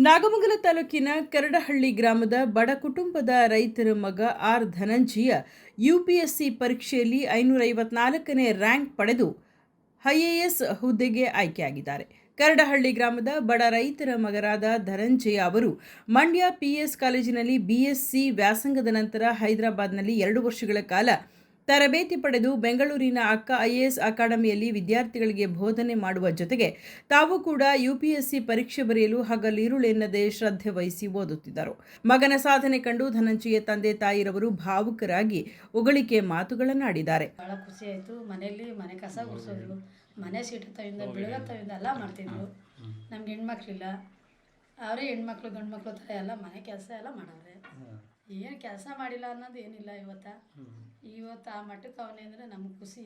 ನಾಗಮಂಗಲ ತಾಲೂಕಿನ ಕರಡಹಳ್ಳಿ ಗ್ರಾಮದ ಬಡ ಕುಟುಂಬದ ರೈತರ ಮಗ ಆರ್ ಧನಂಜಯ ಯುಪಿಎಸ್ಸಿ ಪರೀಕ್ಷೆಯಲ್ಲಿ 554ನೇ ರ್ಯಾಂಕ್ ಪಡೆದು ಐಎಎಸ್ ಹುದ್ದೆಗೆ ಆಯ್ಕೆಯಾಗಿದ್ದಾರೆ. ಕರಡಹಳ್ಳಿ ಗ್ರಾಮದ ಬಡ ರೈತರ ಮಗರಾದ ಧನಂಜಯ ಅವರು ಮಂಡ್ಯ ಪಿಎಸ್ ಕಾಲೇಜಿನಲ್ಲಿ ಬಿಎಸ್ಸಿ ವ್ಯಾಸಂಗದ ನಂತರ ಹೈದರಾಬಾದ್ನಲ್ಲಿ 2 ವರ್ಷಗಳ ಕಾಲ ತರಬೇತಿ ಪಡೆದು ಬೆಂಗಳೂರಿನ ಅಕ್ಕ ಐಎಎಸ್ ಅಕಾಡೆಮಿಯಲ್ಲಿ ವಿದ್ಯಾರ್ಥಿಗಳಿಗೆ ಬೋಧನೆ ಮಾಡುವ ಜೊತೆಗೆ ತಾವು ಕೂಡ ಯುಪಿಎಸ್ಸಿ ಪರೀಕ್ಷೆ ಬರೆಯಲು ಹಗಲಿರುಳೆನ್ನದೆ ಶ್ರದ್ಧೆ ವಹಿಸಿ ಓದುತ್ತಿದ್ದರು. ಮಗನ ಸಾಧನೆ ಕಂಡು ಧನಂಜಯ ತಂದೆ ತಾಯಿರವರು ಭಾವುಕರಾಗಿ ಹೊಗಳಿಕೆ ಮಾತುಗಳನ್ನಾಡಿದ್ದಾರೆ. ಬಹಳ ಖುಷಿ ಆಯಿತು. ಮನೆಯಲ್ಲಿ ಮನೆ ಕಸ ಗುಡಿಸೋದು, ಮನೆ ಸೀಟತ್ತವಿಂದ ಬೆಳಗತ್ತವಿಂದ ಎಲ್ಲ ಮಾಡ್ತಿದ್ರು. ನಮ್ಗೆ ಹೆಣ್ಮಕ್ಳಿಲ್ಲ, ಅವರೇ ಹೆಣ್ಮಕ್ಳು ಗಂಡು ಮಕ್ಳು ಥರ ಎಲ್ಲ ಮನೆ ಕೆಲಸ ಎಲ್ಲ ಮಾಡವ್ರೆ. ಏನು ಕೆಲಸ ಮಾಡಿಲ್ಲ ಅನ್ನೋದು ಏನಿಲ್ಲ. ಇವತ್ತು ಆ ಮಟ್ಟಕ್ಕೆ ಅವನೇ ಅಂದರೆ ನಮ್ಗೆ ಖುಷಿ.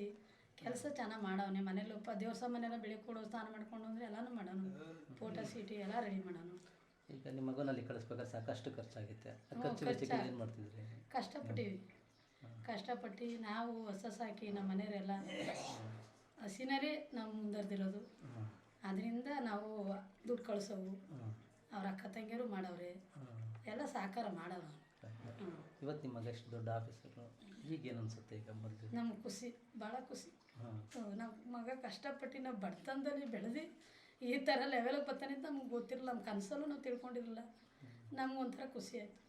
ಕೆಲಸ ಚೆನ್ನಾಗಿ ಮಾಡವನೆ. ಮನೇಲಿ ದೇವ್ರ ಸಾಮಾನೆಲ್ಲ ಬೆಳಿಗ್ಗೆ ಕೊಡೋ ಸ್ನಾನ ಮಾಡ್ಕೊಂಡು ಅಂದರೆ ಎಲ್ಲನೂ ಮಾಡೋನು. ಫೋಟೋ ಸೀಟಿ ಎಲ್ಲ ರೆಡಿ ಮಾಡೋನು. ಈಗ ನಿಮ್ಮ ಮಗನಲ್ಲಿ ಕಳಿಸ್ಬೇಕಾದ್ರೆ ಸಾಕಷ್ಟು ಖರ್ಚಾಗುತ್ತೆ. ಏನು ಮಾಡ್ತಿದ್ರಿ? ಕಷ್ಟಪಟ್ಟು ನಾವು ಹೊಸ ಸಾಕಿ ನಮ್ಮ ಮನೆಯವರೆಲ್ಲ ಹಸಿನರೇ ನಾವು ಮುಂದರ್ದಿರೋದು. ಅದರಿಂದ ನಾವು ದುಡ್ಡು ಕಳಿಸೋವು. ಅವ್ರ ಅಕ್ಕ ತಂಗಿಯರು ಮಾಡವ್ರೆ, ಎಲ್ಲ ಸಹಕಾರ ಮಾಡವ. ಇವತ್ತು ನಿಮ್ಮ ಮಗ ಎಷ್ಟು ದೊಡ್ಡ ಆಫೀಸರು, ಈಗೇನು ಅನ್ಸುತ್ತೆ? ಈಗ ಬಂದು ನಮ್ಗೆ ಖುಷಿ, ಭಾಳ ಖುಷಿ. ನಮ್ಮ ಮಗ ಕಷ್ಟಪಟ್ಟು ನಾವು ಬಡತನದಲ್ಲಿ ಬೆಳೆದು ಈ ಥರ ಲೆವೆಲಿಗೆ ಬರ್ತಾನೆ ಅಂತ ನಮ್ಗೆ ಗೊತ್ತಿರಲಿಲ್ಲ. ನಮ್ಮ ಕನಸಲ್ಲೂ ನಾವು ತಿಳ್ಕೊಂಡಿರಲಿಲ್ಲ. ನಮ್ಗೆ ಒಂಥರ ಖುಷಿ ಆಯಿತು.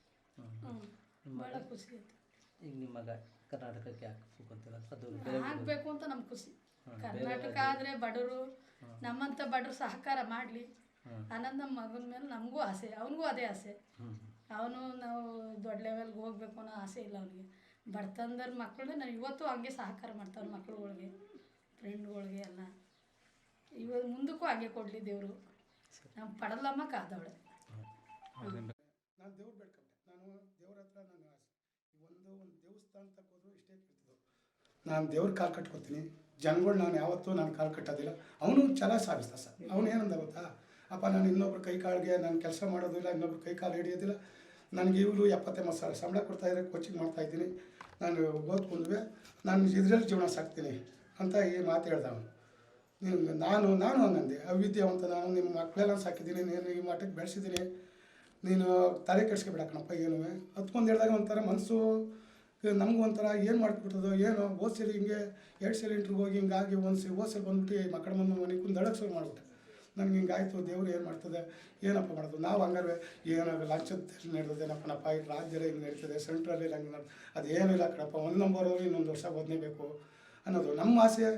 ಭಾಳ ಖುಷಿ ಆಯಿತು. ಈಗ ನಿಮ್ಮ ಮಗ ಕರ್ನಾಟಕಕ್ಕೆ ಆಗಬೇಕು ಅಂತ ನಮ್ಗೆ ಖುಷಿ. ಕರ್ನಾಟಕ ಆದರೆ ಬಡವರು, ನಮ್ಮಂಥ ಬಡವರು ಸಹಕಾರ ಮಾಡಲಿ ಅನ್ನೋದು ನಮ್ಮ ಮಗನ ಮೇಲೆ ನಮಗೂ ಆಸೆ. ಅವನಿಗೂ ಅದೇ ಆಸೆ. ಅವನು ನಾವು ದೊಡ್ಡ ಲೆವೆಲ್ಗೆ ಹೋಗ್ಬೇಕು ಅನ್ನೋ ಆಸೆ ಇಲ್ಲ ಅವನಿಗೆ. ಬಡತನದ ಮಕ್ಕಳನ್ನ ನಾವು ಇವತ್ತು ಹಂಗೆ ಸಹಕಾರ ಮಾಡ್ತಾವೆ. ಮಕ್ಳುಗಳಿಗೆ, ಫ್ರೆಂಡ್ಗಳಿಗೆ ಎಲ್ಲ ಇವಾಗ ಮುಂದಕ್ಕೂ ಹಾಗೆ ಕೊಡಲಿ ದೇವರು. ನಮ್ಮ ಪಡಲಮ್ಮ ಕಾದವಳೆ. ನಾನು ದೇವ್ರು ಬೇಡ್ಕೊಂಡೆ. ನಾನು ದೇವ್ರ ಹತ್ರ ಒಂದು ದೇವಸ್ಥಾನ ತಕ್ಕೋದು ಇಷ್ಟೇ ಕೇಳ್ತಿದ್ದು. ನಾನು ದೇವ್ರ ಕಾಲು ಕಟ್ಕೊತೀನಿ. ಜನಗಳು ನಾನು ಯಾವತ್ತೂ ನಾನು ಕಾಲು ಕಟ್ಟೋದಿಲ್ಲ. ಅವನು ಚೆನ್ನಾಗಿ ಸಾಗಿಸ್ದ ಸರ್. ಅವನು ಏನಂದ ಗೊತ್ತಾ, ಅಪ್ಪ ನಾನು ಇನ್ನೊಬ್ರು ಕೈ ಕಾಲಿಗೆ ನಾನು ಕೆಲಸ ಮಾಡೋದಿಲ್ಲ, ಇನ್ನೊಬ್ರು ಕೈ ಕಾಲು ಹಿಡಿಯೋದಿಲ್ಲ. ನನಗೆ ಇವರು 70,000 ಸಂಬಳ ಕೊಡ್ತಾಯಿದ್ರೆ ಕೋಚಿಂಗ್ ಮಾಡ್ತಾಯಿದ್ದೀನಿ, ನಾನು ಓದ್ಕೊಂಡ್ವೆ, ನಾನು ಇದರಲ್ಲಿ ಜೀವನ ಸಾಕ್ತೀನಿ ಅಂತ ಈ ಮಾತು ಹೇಳ್ದ ಅವನು. ನಾನು ಹಂಗಂದೆ, ಅವಿದ್ಯಾವಂತ ನಾನು ನಿಮ್ಮ ಮಕ್ಕಳೆಲ್ಲ ಸಾಕಿದ್ದೀನಿ, ನೀನು ಈ ಮಟ್ಟಕ್ಕೆ ಬೆಳೆಸಿದ್ದೀನಿ, ನೀನು ತಲೆ ಕೆಡಿಸ್ಕೊಬಿಡಕ್ಕಣಪ್ಪ. ಏನು ಹತ್ಕೊಂಡು ಹೇಳಿದಾಗ ಒಂಥರ ಮನಸ್ಸು ನಮಗೂ ಒಂಥರ ಏನು ಮಾಡ್ಬಿಟ್ಟದೋ ಏನೋ. ಓದ್ಸಲಿ ಹಿಂಗೆ 2 ಸಲ ಇಂಟ್ರಿಗೆ ಹೋಗಿ ಹಿಂಗಾಗಿ ಓದ್ಸಲಿ ಬಂದ್ಬಿಟ್ಟು ಮಕ್ಕಳ ಮುಂದೆ ಮನೆ ಕುಂದು ಶುರು ಮಾಡಿಬಿಟ್ಟೆ. ನನಗೆ ಹಿಂಗಾಯಿತು. ದೇವರು ಏನು ಮಾಡ್ತದೆ, ಏನಪ್ಪ ಮಾಡೋದು. ನಾವು ಹಂಗಾರೆ ಏನೋ ಲಂಚದಲ್ಲಿ ನಡೆದೇನಪ್ಪನಪ್ಪ, ಈ ರಾಜ್ಯದಲ್ಲಿ ಹಿಂಗೆ ನಡೀತದೆ, ಸೆಂಟ್ರಲ್ಲಿ ಹಂಗೆ ಅದೇನಿಲ್ಲ ಕಣಪ್ಪ. 1 ನಂಬರ್ ಇನ್ನೊಂದು ವರ್ಷ ಓದಲೇಬೇಕು ಅನ್ನೋದು ನಮ್ಮ ಆಸೆ.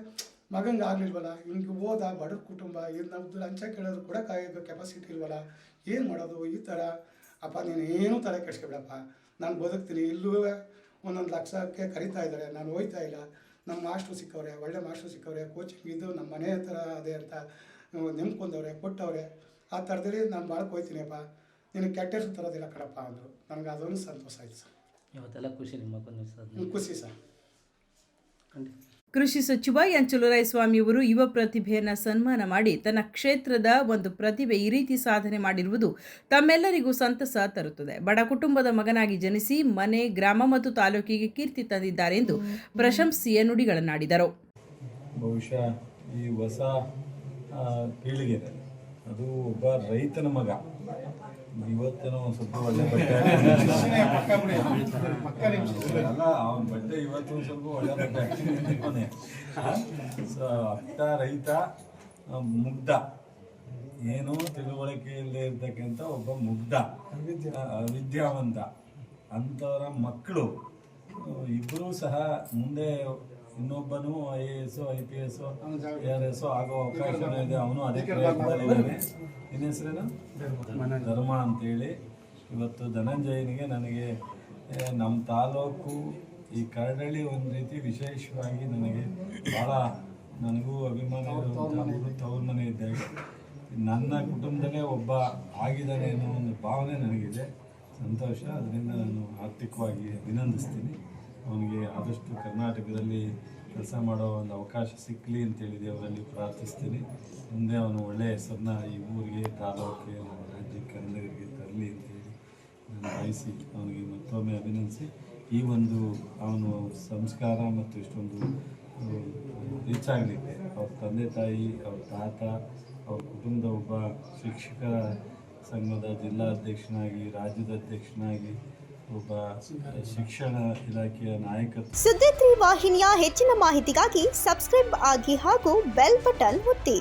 ಮಗಂಗೆ ಆಗಲಿಲ್ವಲ್ಲ, ಹಿಂಗೆ ಓದ ಬಡ ಕುಟುಂಬ, ಇದು ನಮ್ಮದು ಲಂಚ ಕೇಳೋದು ಕೂಡ ಕೆಪಾಸಿಟಿ ಇಲ್ವಲ್ಲ, ಏನು ಮಾಡೋದು ಈ ಥರ. ಅಪ್ಪ ನೀನು ಏನೂ ತಲೆ ಕೆಡಿಸ್ಕೊಬಿಡಪ್ಪ, ನಾನು ಬದುಕ್ತೀನಿ. ಇಲ್ಲೂ 1 ಲಕ್ಷಕ್ಕೆ ಕರಿತಾ ಇದ್ದಾರೆ, ನಾನು ಹೋಯ್ತಾ ಇಲ್ಲ. ನಮ್ಮ ಮಾಸ್ಟ್ರು ಸಿಕ್ಕವ್ರೆ, ಒಳ್ಳೆ ಮಾಸ್ಟ್ರು ಸಿಕ್ಕವ್ರೆ, ಕೋಚಿಂಗ್ ಇದು ನಮ್ಮ ಮನೆ ಹತ್ರ ಅದೇ ಅಂತ ನೆಮ್ಕೊಂಡವ್ರೆ, ಕೊಟ್ಟವ್ರೆ. ಆ ಥರದಲ್ಲಿ ನಾನು ಬಾಳಕ್ಕೆ ಹೋಗ್ತೀನಿಯಪ್ಪ, ನೀನು ಕೆಟ್ಟ ಹೆಸರು ತರೋದಿಲ್ಲ ಕಣಪ್ಪ ಅಂದರು. ನನಗೆ ಅದೊಂದು ಸಂತೋಷ ಆಯಿತು ಸರ್. ಇವತ್ತೆಲ್ಲ ಖುಷಿ ನಿಮ್ಮ ಮಗನ ಖುಷಿ ಸರ್. ಕೃಷಿ ಸಚಿವ ಎನ್ ಚಲುವರಾಯಸ್ವಾಮಿಯವರು ಯುವ ಪ್ರತಿಭೆಯನ್ನು ಸನ್ಮಾನ ಮಾಡಿ ತನ್ನ ಕ್ಷೇತ್ರದ ಒಂದು ಪ್ರತಿಭೆ ಈ ರೀತಿ ಸಾಧನೆ ಮಾಡಿರುವುದು ತಮ್ಮೆಲ್ಲರಿಗೂ ಸಂತಸ ತರುತ್ತದೆ. ಬಡ ಕುಟುಂಬದ ಮಗನಾಗಿ ಜನಿಸಿ ಮನೆ, ಗ್ರಾಮ ಮತ್ತು ತಾಲೂಕಿಗೆ ಕೀರ್ತಿ ತಂದಿದ್ದಾರೆ ಎಂದು ಪ್ರಶಂಸೆಯ ನುಡಿಗಳನ್ನಾಡಿದರು. ಬಹುಶಃ ಈ ಹೊಸ ಪೀಳಿಗೆ ಅದು ಒಬ್ಬ ರೈತನ ಮಗ. ಇವತ್ತೇನೋ ಒಂದು ಸ್ವಲ್ಪ ಒಳ್ಳೆ ಬಟ್ಟೆ ಅಲ್ಲ, ಅವನ ಬಟ್ಟೆ ಇವತ್ತು ಒಂದು ಸ್ವಲ್ಪ ಒಳ್ಳೆ ಬಟ್ಟೆ. ಸೊ ಅತ್ತ ರೈತ, ಮುಗ್ಧ, ಏನೋ ತಿಳುವಳಿಕೆ ಇಲ್ಲದೆ ಇರ್ತಕ್ಕಂಥ ಒಬ್ಬ ಮುಗ್ಧ, ವಿದ್ಯಾವಂತ ಅಂಥವರ ಮಕ್ಕಳು ಇಬ್ಬರೂ ಸಹ ಮುಂದೆ ಇನ್ನೊಬ್ಬನು IAS, IPS, ARS ಆಗೋ ಅವಕಾಶ ಇದೆ. ಅವನು ಅದೇ ಪ್ರಯತ್ನದಲ್ಲಿದ್ದಾನೆ. ನಿನ್ನ ಹೆಸರೇನು? ಧರ್ಮ ಅಂತೇಳಿ. ಇವತ್ತು ಧನಂಜಯನಿಗೆ ನನಗೆ ನಮ್ಮ ತಾಲೂಕು ಈ ಕರಡಳ್ಳಿ ಒಂದು ರೀತಿ ವಿಶೇಷವಾಗಿ ನನಗೆ ಭಾಳ ನನಗೂ ಅಭಿಮಾನ ಇರುವಂಥ ತವ್ರ ಮನೆ ಇದ್ದಾಗ ನನ್ನ ಕುಟುಂಬದಲ್ಲೇ ಒಬ್ಬ ಆಗಿದ್ದಾನೆ ಅನ್ನೋ ಒಂದು ಭಾವನೆ ನನಗಿದೆ. ಸಂತೋಷ. ಅದರಿಂದ ನಾನು ಆರ್ಥಿಕವಾಗಿ ಅಭಿನಂದಿಸ್ತೀನಿ. ಅವನಿಗೆ ಆದಷ್ಟು ಕರ್ನಾಟಕದಲ್ಲಿ ಕೆಲಸ ಮಾಡೋ ಒಂದು ಅವಕಾಶ ಸಿಕ್ಕಲಿ ಅಂತೇಳಿ ದೇವರಲ್ಲಿ ಪ್ರಾರ್ಥಿಸ್ತೀನಿ. ಮುಂದೆ ಅವನು ಒಳ್ಳೆಯ ಹೆಸರನ್ನ ಈ ಊರಿಗೆ, ತಾಲೂಕಿಗೆ, ನಮ್ಮ ರಾಜ್ಯಕ್ಕೆ, ಕನ್ನಡಿಗರಿಗೆ ತರಲಿ ಅಂತೇಳಿ ನಾನು ಬಯಸಿ ಅವನಿಗೆ ಮತ್ತೊಮ್ಮೆ ಅಭಿನಂದಿಸಿ ಈ ಒಂದು ಅವನು ಸಂಸ್ಕಾರ ಮತ್ತು ಇಷ್ಟೊಂದು ರೀಚಾಗಲಿಕ್ಕೆ ಅವ್ರ ತಂದೆ ತಾಯಿ, ಅವ್ರ ತಾತ, ಅವ್ರ ಕುಟುಂಬದ ಒಬ್ಬ ಶಿಕ್ಷಕ ಸಂಘದ ಜಿಲ್ಲಾಧ್ಯಕ್ಷನಾಗಿ, ರಾಜ್ಯದ ಅಧ್ಯಕ್ಷನಾಗಿ, ಒಬ್ಬ ಶಿಕ್ಷಣ ಇಲಾಖೆಯ ನಾಯಕತ್ವ. ಸುದ್ದಿ 3 ವಾಹಿನಿಯ ಹೆಚ್ಚಿನ ಮಾಹಿತಿಗಾಗಿ ಸಬ್ಸ್ಕ್ರೈಬ್ ಆಗಿ ಹಾಗೂ ಬೆಲ್ ಬಟನ್ ಒತ್ತಿ.